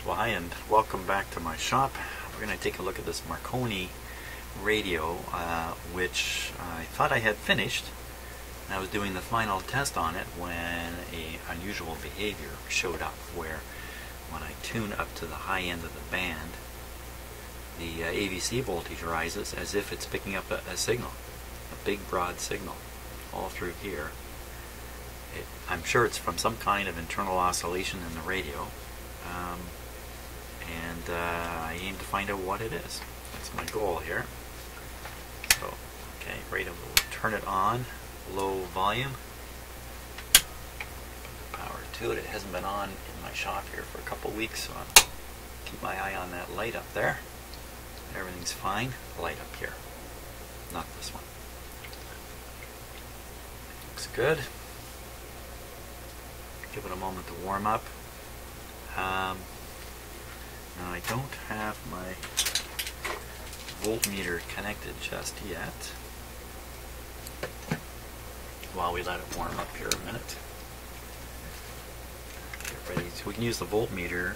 Well, hi, and welcome back to my shop. We're going to take a look at this Marconi radio, which I thought I had finished. I was doing the final test on it when an unusual behavior showed up, where when I tune up to the high end of the band, the AVC voltage rises as if it's picking up a signal, a big broad signal all through here. I'm sure it's from some kind of internal oscillation in the radio, and I aim to find out what it is. That's my goal here. So, okay, radio, we'll turn it on, low volume, power to it. It hasn't been on in my shop here for a couple weeks, so I'll keep my eye on that light up there. Everything's fine. Light up here, not this one. Looks good. Give it a moment to warm up. Now I don't have my voltmeter connected just yet. While we let it warm up here a minute. Get ready. So we can use the voltmeter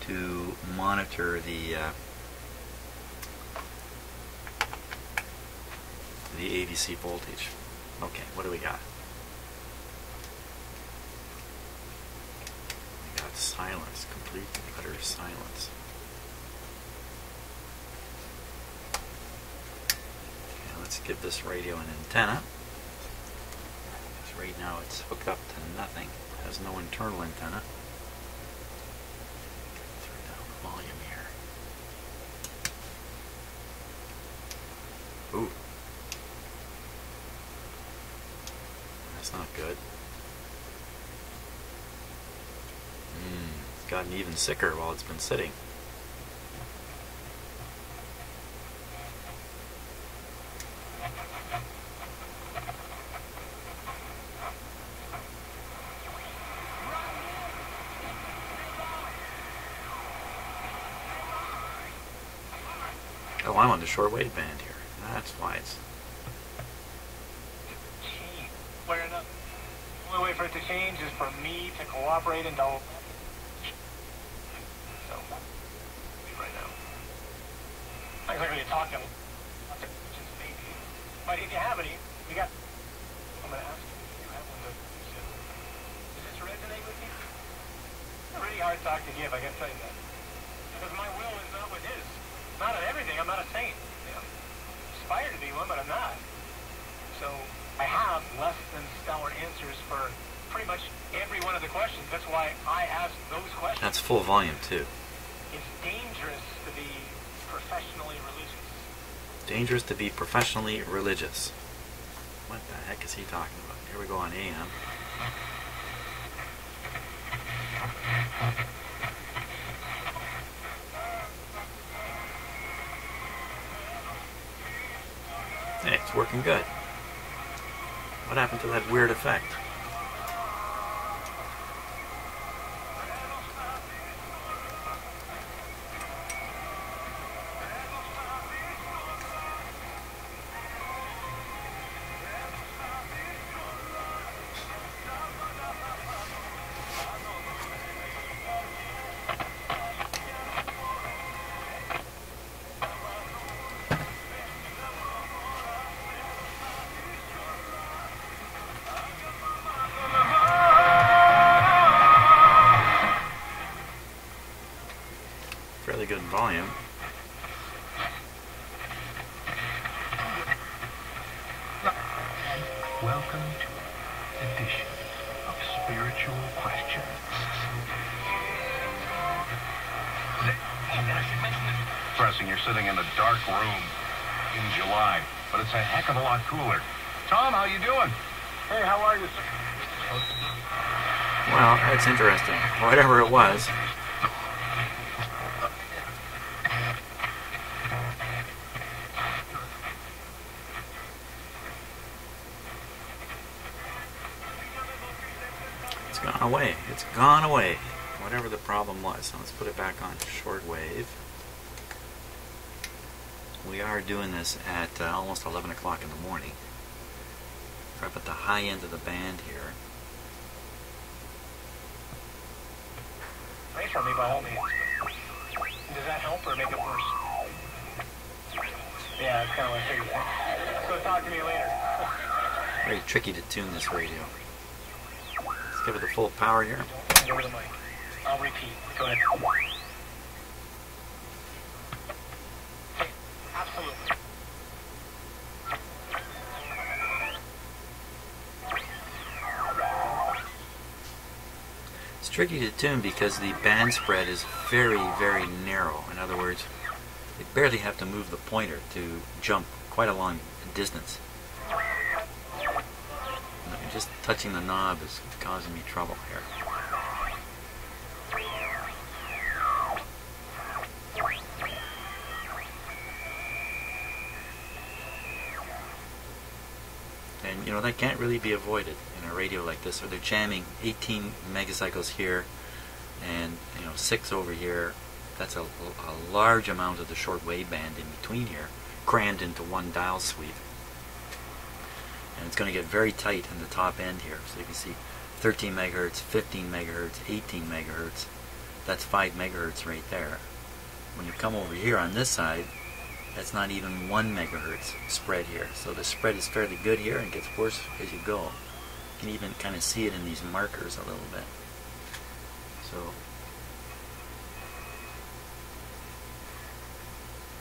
to monitor the AVC voltage. Okay, what do we got? Silence, complete and utter silence. Okay, let's give this radio an antenna. Because right now it's hooked up to nothing. It has no internal antenna. Turn down the volume here. Ooh. That's not good. It's gotten even sicker while it's been sitting. Oh, I'm on the shortwave band here. That's why it's... The only way for it to change is for me to cooperate and don't. So, right now. Not exactly talking. Maybe. But if you have any, we got. I'm going to ask you if you have one that does this resonate with you? It's a really hard talk to give, I can tell you that. Because my will is not with his. Not on everything. I'm not a saint. You know, aspire to be one, but I'm not. So I have less than stellar answers for pretty much every one of the questions. That's why I ask those questions. That's full volume too. It's dangerous to be professionally religious. Dangerous to be professionally religious. What the heck is he talking about? Here we go on AM. Hey, it's working good. What happened to that weird effect? Fairly good volume. Welcome to an edition of Spiritual Questions. Pressing, you're sitting in a dark room in July, but it's a heck of a lot cooler. Tom, how you doing? Hey, how are you, sir? Well, that's interesting. Whatever it was. It's gone away. It's gone away. Whatever the problem was. So let's put it back on shortwave. We are doing this at almost 11 o'clock in the morning. We're up at the high end of the band here. Nice from me by all means. Does that help or make it worse? Yeah, it's kind of what I figured. So talk to me later. Very tricky to tune this radio. Let's give it the full power here. Go over the mic. I'll repeat. Go ahead. Absolutely. It's tricky to tune because the band spread is very, very narrow. In other words, you barely have to move the pointer to jump quite a long distance. Just touching the knob is causing me trouble here. And you know, that can't really be avoided in a radio like this, where they're jamming 18 megacycles here and 6 over here. That's a large amount of the shortwave band in between here, crammed into one dial sweep. And it's going to get very tight in the top end here. So you can see 13 megahertz, 15 megahertz, 18 megahertz. That's 5 megahertz right there. When you come over here on this side, that's not even 1 megahertz spread here. So the spread is fairly good here and gets worse as you go. You can even kind of see it in these markers a little bit. So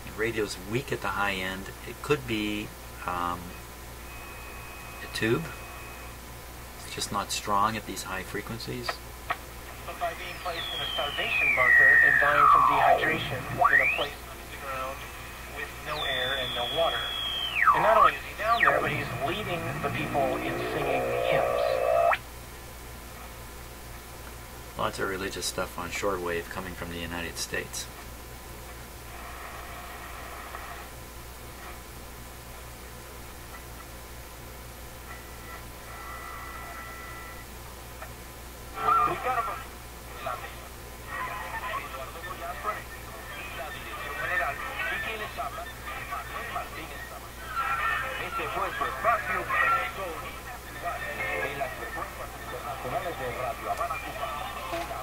the radio's weak at the high end. It could be a tube. It's just not strong at these high frequencies. But by being placed in a starvation bunker and dying from dehydration in a place under the ground with no air and no water. And not only is he down there, but he's leading the people in singing hymns. Lots of religious stuff on shortwave coming from the United States.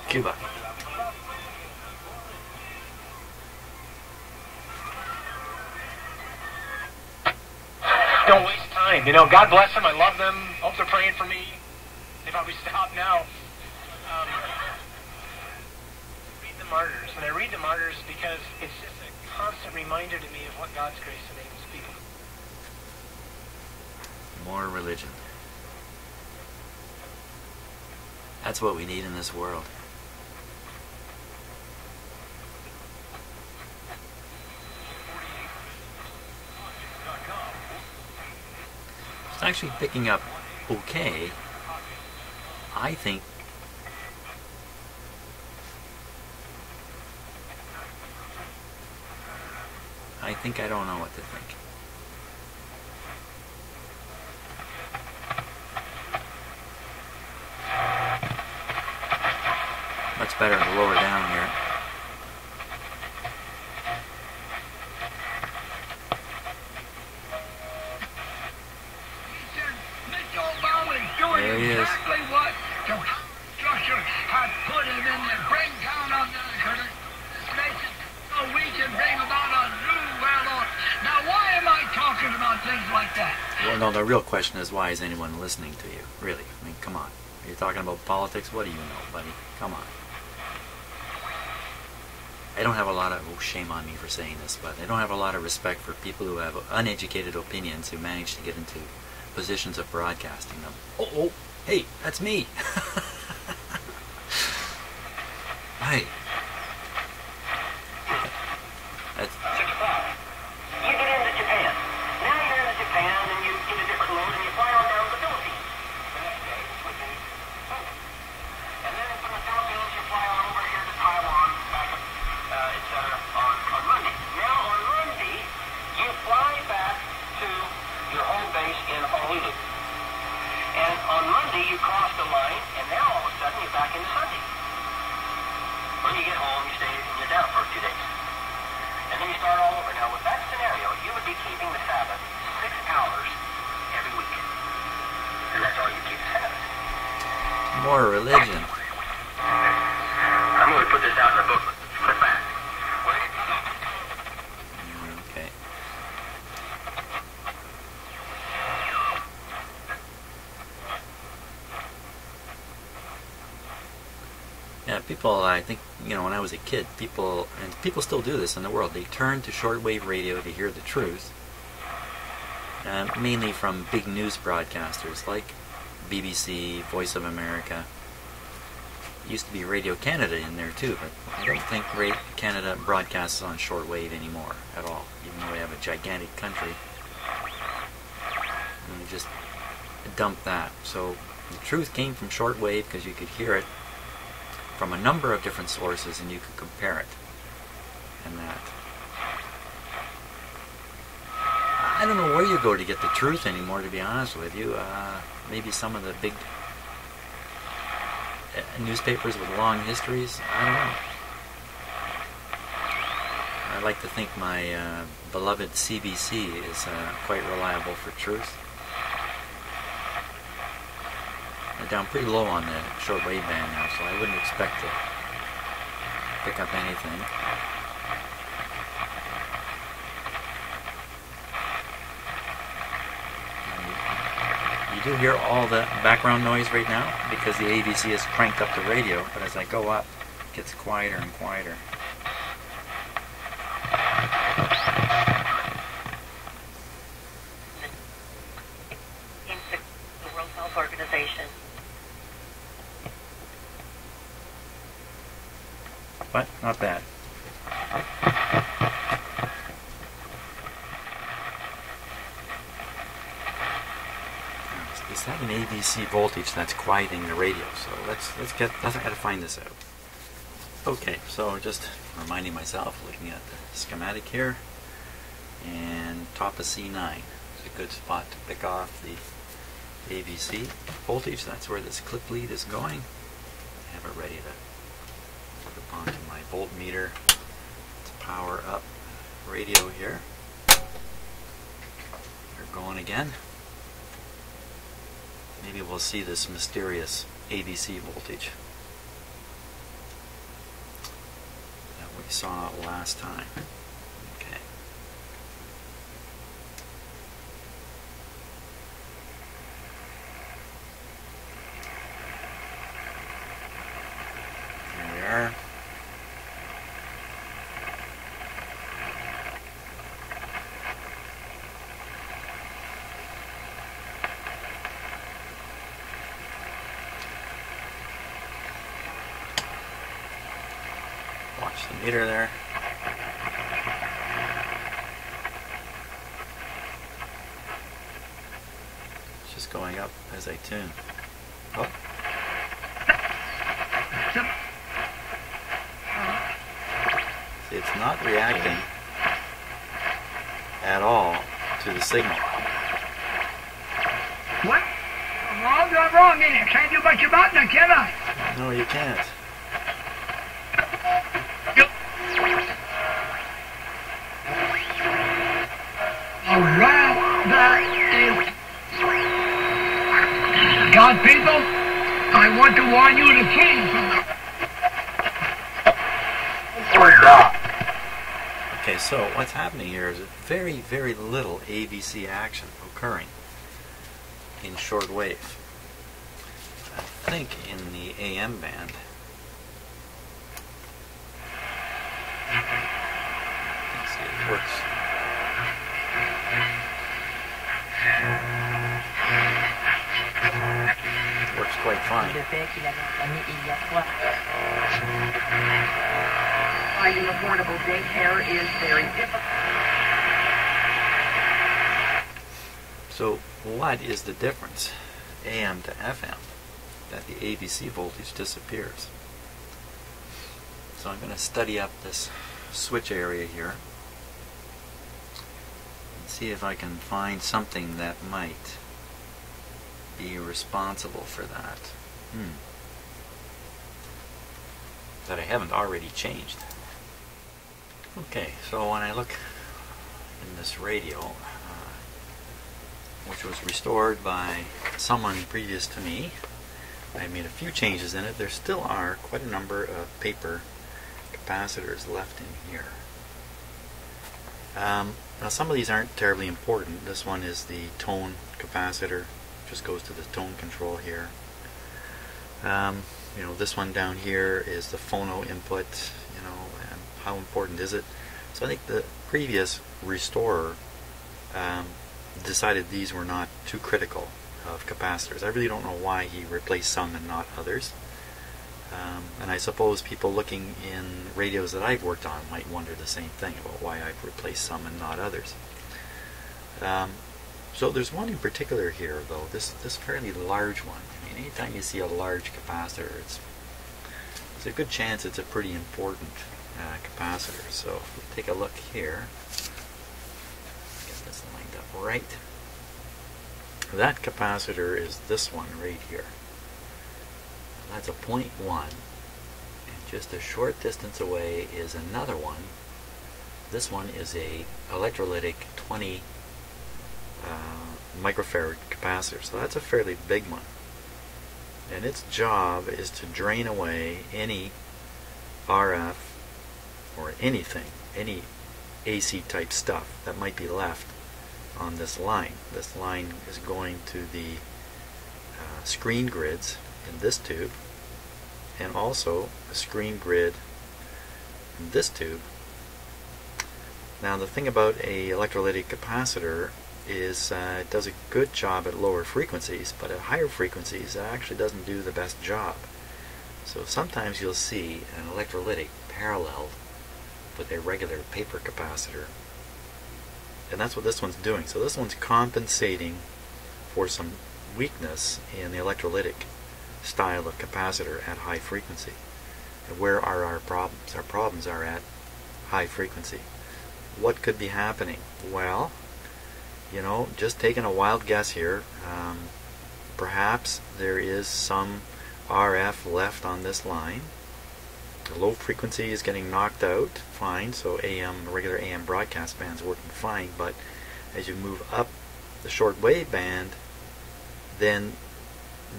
Cuba. Don't waste time. God bless them. I love them. Hope they're praying for me. They probably stop now. Read the Martyrs. And I read the Martyrs because it's just a constant reminder to me of what God's grace enables people. More religion. That's what we need in this world. It's actually picking up okay. I think I don't know what to think. Much better to lower down here. There he is. Exactly what the structure had put him in the bring down on this nation so we can bring about a new world order. Now, why am I talking about things like that? Well, no, the real question is, why is anyone listening to you? Really? I mean, come on. You're talking about politics? What do you know, buddy? Come on. I don't have a lot of, shame on me for saying this, but I don't have a lot of respect for people who have uneducated opinions who manage to get into positions of broadcasting them. Oh, hey, that's me. Hey. That's... 6 o'clock. You get into Japan. Now you're into Japan and you get a different load and you fly on down to the Philippines. The next day, which is Sunday. And then from the Philippines you fly on over here to Taiwan, back up, etc. on Monday. Now on Monday, you fly back to your home base in Honolulu. And on Monday you cross the line and now all of a sudden you're back into Sunday. When you get home, you stay and you're down for a few days. And then you start all over. Now, with that scenario, you would be keeping the Sabbath 6 hours every week. And that's all you keep the Sabbath. More religion. I'm going to put this out People, I think, when I was a kid, people still do this in the world, they turn to shortwave radio to hear the truth, mainly from big news broadcasters like BBC, Voice of America. Used to be Radio Canada in there too, but I don't think Canada broadcasts on shortwave anymore at all, even though we have a gigantic country. And we just dumped that. So the truth came from shortwave because you could hear it from a number of different sources and you could compare it. And that. I don't know where you go to get the truth anymore, to be honest with you. Maybe some of the big newspapers with long histories. I don't know. I like to think my beloved CBC is quite reliable for truth. They're down pretty low on the shortwave band now, so I wouldn't expect to pick up anything. You do hear all the background noise right now because the AVC has cranked up the radio, but as I go up, it gets quieter and quieter. The World Health Organization. But not bad. Is that an AVC voltage that's quieting the radio? So let's gotta find this out. Okay, so just reminding myself, looking at the schematic here, and top of C9 is a good spot to pick off the AVC voltage. That's where this clip lead is going. I have it ready to hook up onto my voltmeter to power up radio here. They're going again. Maybe we'll see this mysterious AVC voltage that we saw last time. Okay. Here we are. Watch the meter there. It's just going up as I tune. Oh. See, it's not reacting at all to the signal. What? I'm wrong, ain't it? Can't do much about it, can I? No, you can't. God, people, I want to warn you to please. Okay, so what's happening here is very, very little AVC action occurring in shortwave. I think in the AM band. Let's see, it works. Works quite fine. Finding affordable daycare is very difficult. So what is the difference, AM to FM, that the AVC voltage disappears? So I'm going to study up this switch area here and see if I can find something that might be responsible for that. That I haven't already changed. Okay, so when I look in this radio, which was restored by someone previous to me, I made a few changes in it. There still are quite a number of paper capacitors left in here. Now some of these aren't terribly important. This one is the tone capacitor, just goes to the tone control here. You know, this one down here is the phono input, you know, and how important is it? So I think the previous restorer decided these were not too critical of capacitors. I really don't know why he replaced some and not others. And I suppose people looking in radios that I've worked on might wonder the same thing about why I've replaced some and not others. So there's one in particular here, though, this fairly large one. I mean, anytime you see a large capacitor, there's a good chance it's a pretty important capacitor. So if we take a look here, get this lined up right. That capacitor is this one right here. That's a 0.1, and just a short distance away is another one. This one is a electrolytic 20 microfarad capacitor, so that's a fairly big one. And its job is to drain away any RF or anything, any AC type stuff that might be left on this line. This line is going to the screen grids in this tube, and also a screen grid in this tube. Now the thing about a electrolytic capacitor is it does a good job at lower frequencies, but at higher frequencies it actually doesn't do the best job. So sometimes you'll see an electrolytic paralleled with a regular paper capacitor, and that's what this one's doing. So this one's compensating for some weakness in the electrolytic style of capacitor at high frequency. And where are our problems? Our problems are at high frequency. What could be happening? Well, you know, just taking a wild guess here, perhaps there is some RF left on this line. The low frequency is getting knocked out, fine, so regular AM broadcast band's working fine, but as you move up the shortwave band, then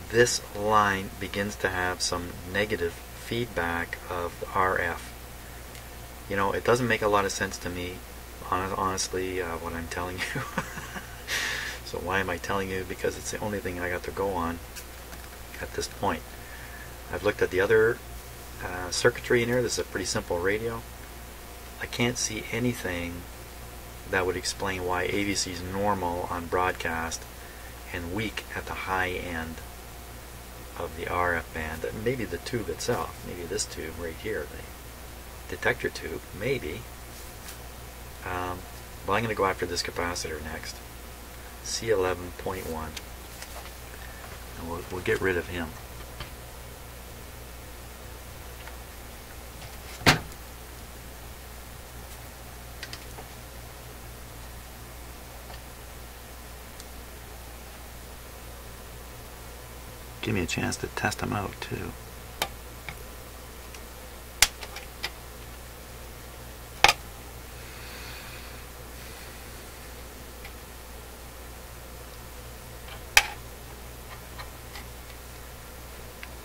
this line begins to have some negative feedback of the RF. You know, it doesn't make a lot of sense to me, honestly, what I'm telling you. So why am I telling you? Because it's the only thing I got to go on at this point. I've looked at the other circuitry in here. This is a pretty simple radio. I can't see anything that would explain why AVC is normal on broadcast and weak at the high end of the RF band. Maybe the tube itself, maybe this tube right here, the detector tube, maybe. But I'm going to go after this capacitor next, C11.1, and we'll get rid of him. Give me a chance to test them out too.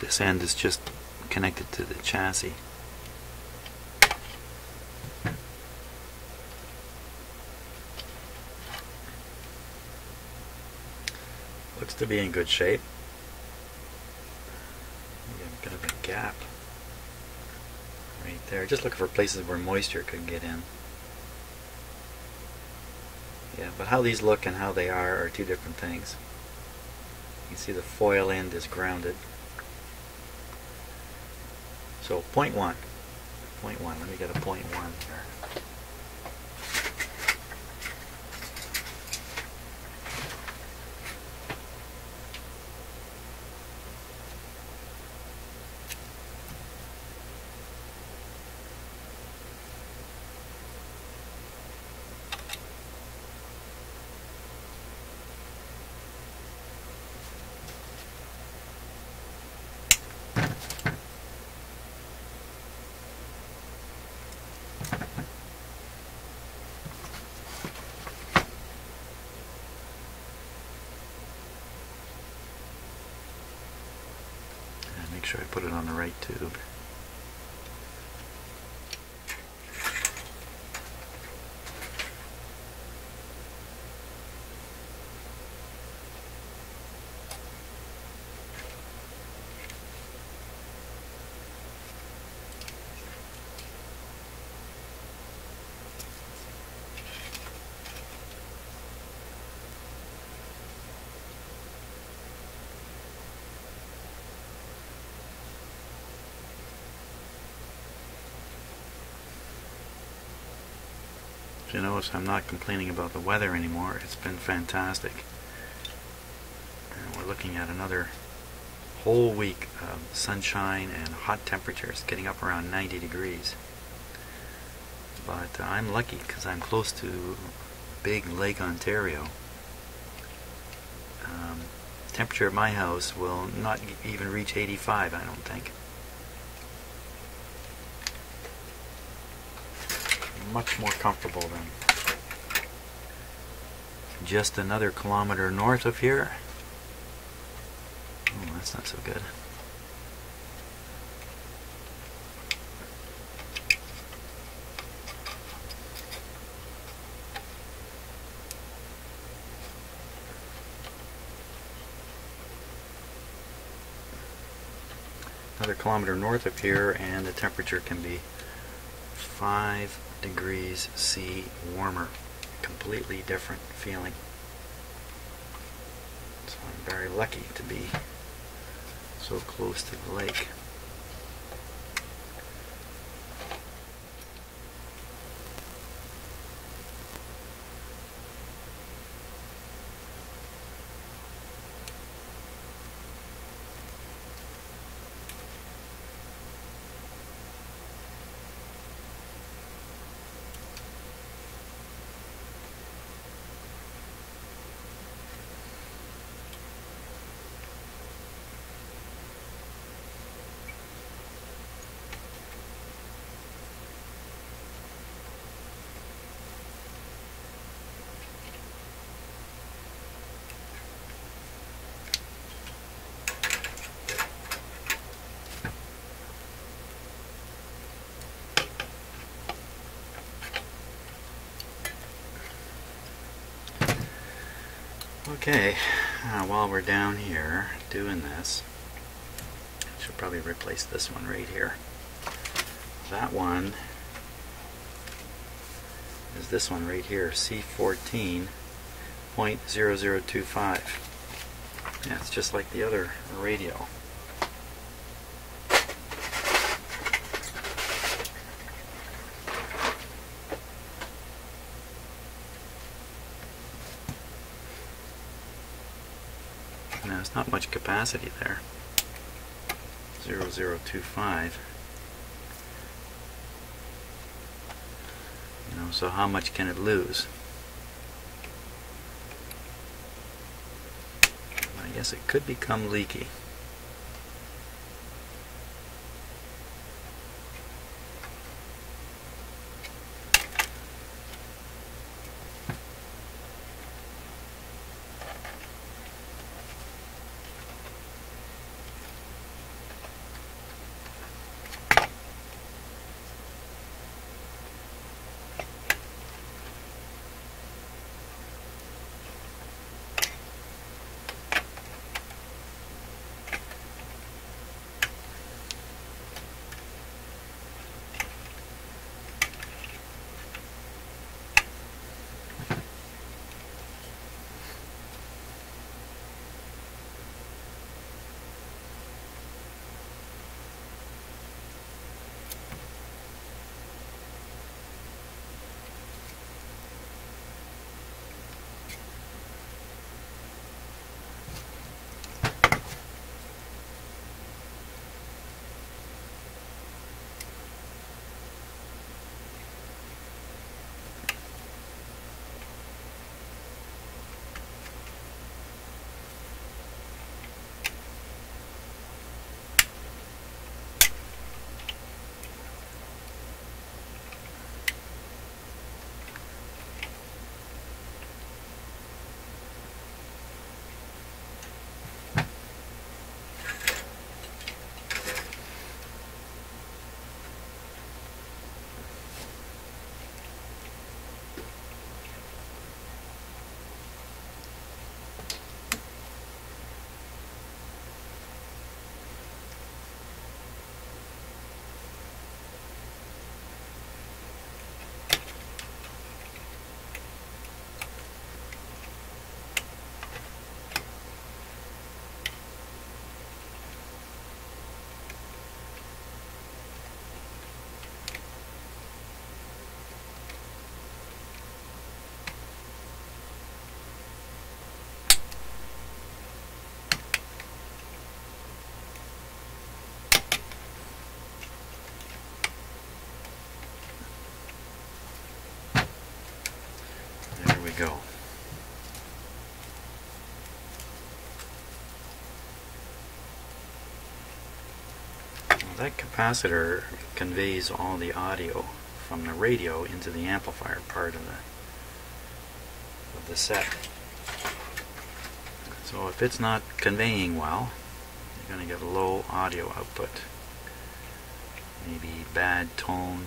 This end is just connected to the chassis. Looks to be in good shape. A bit of a gap right there. Just looking for places where moisture could get in. Yeah, but how these look and how they are two different things. You can see the foil end is grounded. So 0.1. 0.1. Let me get a 0.1 here. Make sure I put it on the right tube. If you notice, I'm not complaining about the weather anymore. It's been fantastic. And we're looking at another whole week of sunshine and hot temperatures, getting up around 90 degrees. But I'm lucky because I'm close to big Lake Ontario. Temperature at my house will not even reach 85, I don't think. Much more comfortable than just another kilometer north of here. Oh, that's not so good. Another kilometer north of here, and the temperature can be 5 degrees C warmer. Completely different feeling. So I'm very lucky to be so close to the lake. Okay, while we're down here doing this, I should probably replace this one right here. That one is this one right here, C14.0025. Yeah, it's just like the other radio. Now, there's not much capacity there. 0025. You know, so how much can it lose? I guess it could become leaky. go. That capacitor conveys all the audio from the radio into the amplifier part of the set. So if it's not conveying well, you're going to get low audio output, maybe bad tone.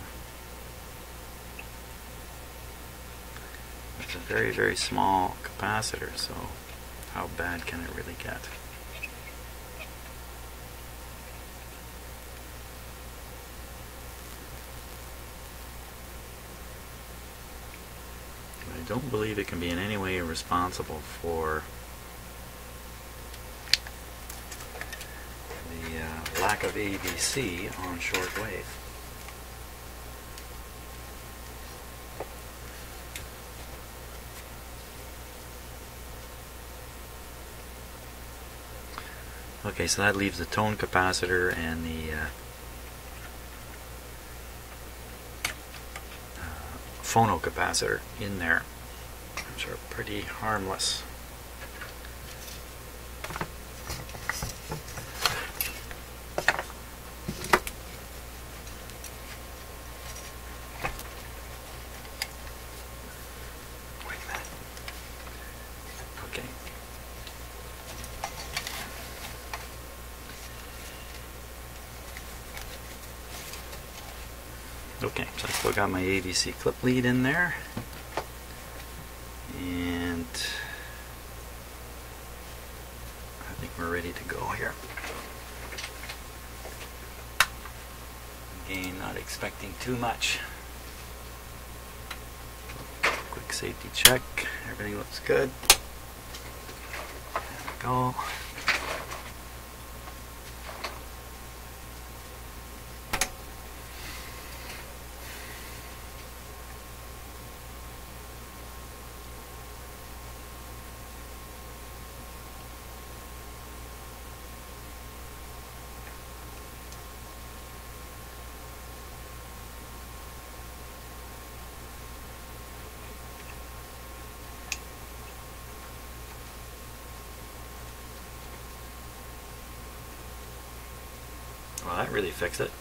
It's a very, very small capacitor, so how bad can it really get? I don't believe it can be in any way responsible for the lack of AVC on shortwave. Okay, so that leaves the tone capacitor and the phono capacitor in there, which are pretty harmless. Wait a minute. Okay. Okay, so I still got my AVC clip lead in there, and I think we're ready to go here. Again, not expecting too much. Quick safety check, everything looks good. There we go. Well, that really fixed it.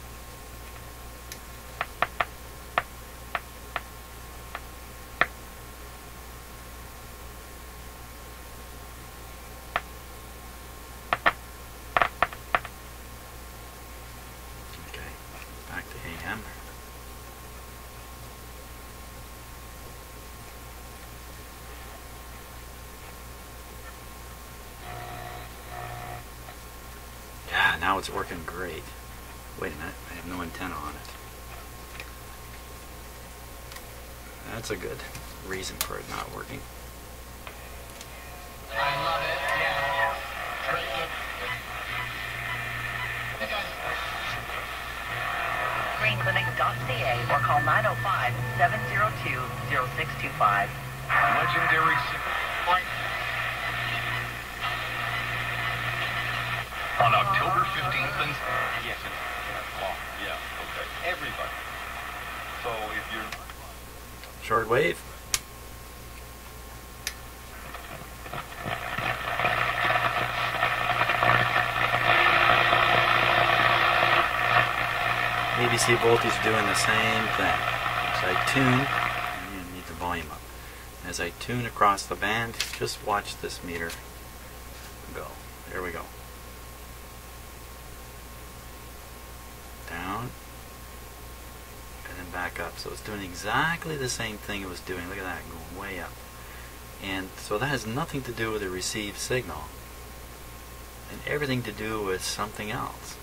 Okay, back to AM. Yeah, now it's working great. Wait a minute, I have no antenna on it. That's a good reason for it not working. I love it, yeah. Greenclinic.ca or call 905-702-0625. Legendary on October 15th and Yes, yeah, okay. Everybody. So if you're Shortwave. AVC voltage doing the same thing. As I tune, I need the volume up. As I tune across the band, just watch this meter go. There we go. Down, and then back up. So it's doing exactly the same thing it was doing. Look at that, going way up. And so that has nothing to do with the received signal, and everything to do with something else.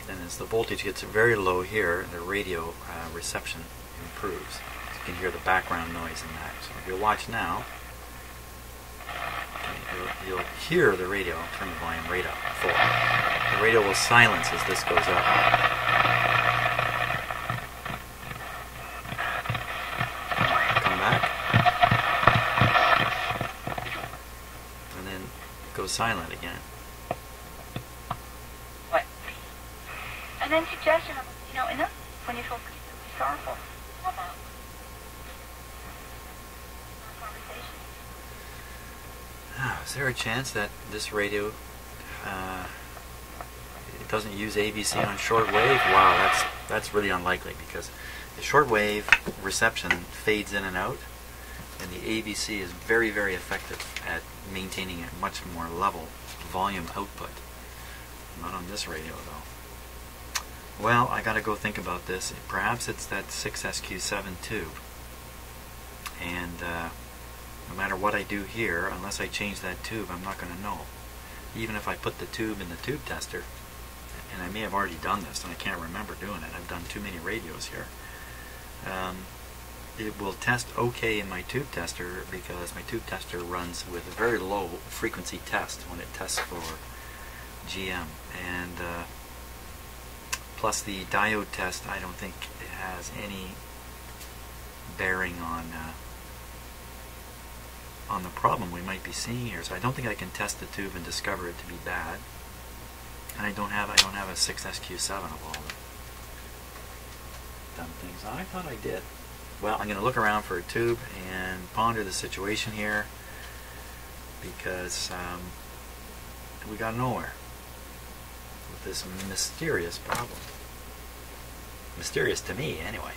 And as the voltage gets very low here, the radio reception improves. You can hear the background noise in that. So if you watch now, you'll hear the radio. I'll turn the volume right up, full. The radio will silence as this goes up. Come back. And then it goes silent again. And then suggestion of, enough when you feel sorrowful. How about conversation? Is there a chance that this radio it doesn't use AVC on shortwave? Wow, that's really unlikely, because the shortwave reception fades in and out, and the AVC is very, very effective at maintaining a much more level volume output. Not on this radio though. Well, I gotta go think about this. Perhaps it's that 6SQ7 tube, and no matter what I do here, unless I change that tube, I'm not gonna know. Even if I put the tube in the tube tester, and I may have already done this and I can't remember doing it, I've done too many radios here, it will test okay in my tube tester, because my tube tester runs with a very low frequency test when it tests for GM, and plus the diode test, I don't think it has any bearing on the problem we might be seeing here. So I don't think I can test the tube and discover it to be bad. And I don't have a 6SQ7 of all the dumb things. I thought I did. Well, I'm going to look around for a tube and ponder the situation here, because we got nowhere with this mysterious problem. Mysterious to me, anyway.